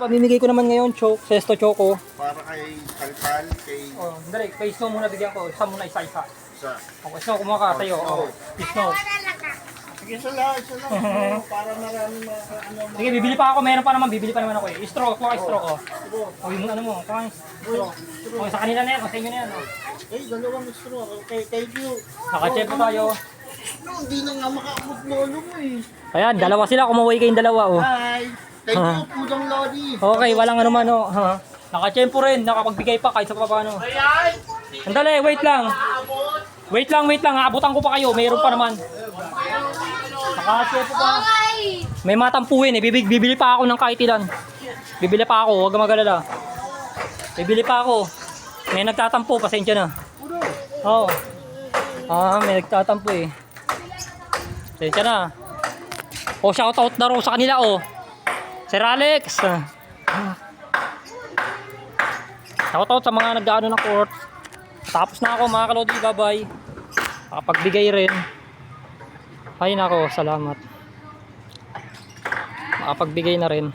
Pamimigay ko naman ngayon, Sesto Choco. Para kay Kalkal, kay Oh, dali, kay Snow muna bigyan ko. Isa muna, isa-isa. isa. Okay, Snow, kumuha ka sa'yo. Oh, Snow. Sige, isa lang. Para marami Sige, bibili pa ako. Meron pa naman, bibili pa naman ako eh. Straw, kuha ka straw. Oh. O, yung ano mo, kuha ka straw. Okay, sa kanila na yan, o sa inyo na yan. Oh. dalawang straw. Okay, thank you. Naka-check po tayo. No, hindi na nga makaabot lolo mo eh. Ayan, dalawa sila. Kumuha kayong dalawa. Oh. Hi. Thank you, Pudong Lodi. Okay, walang ano man. Oh. Ha? Naka-tempo rin, nakapagbigay pa kahit sa paano. Andali, wait lang. Wait lang. Aabutan ko pa kayo. Mayroon pa naman. Naka-tempo pa. May matampuhin eh. Bibili pa ako ng kahit ilan. Bibili pa ako, huwag kang magalala. Bibili pa ako. May nagtatampo, pasensya na. Oo. May nagtatampo eh. Pasensya na. O, shoutout na raw sa kanila oh. Sir Alex. Shoutout sa mga nag-ano ng court. Tapos na ako mga kalodi, bye-bye. Nakapagbigay rin. Ay nako, salamat. Nakapagbigay na rin.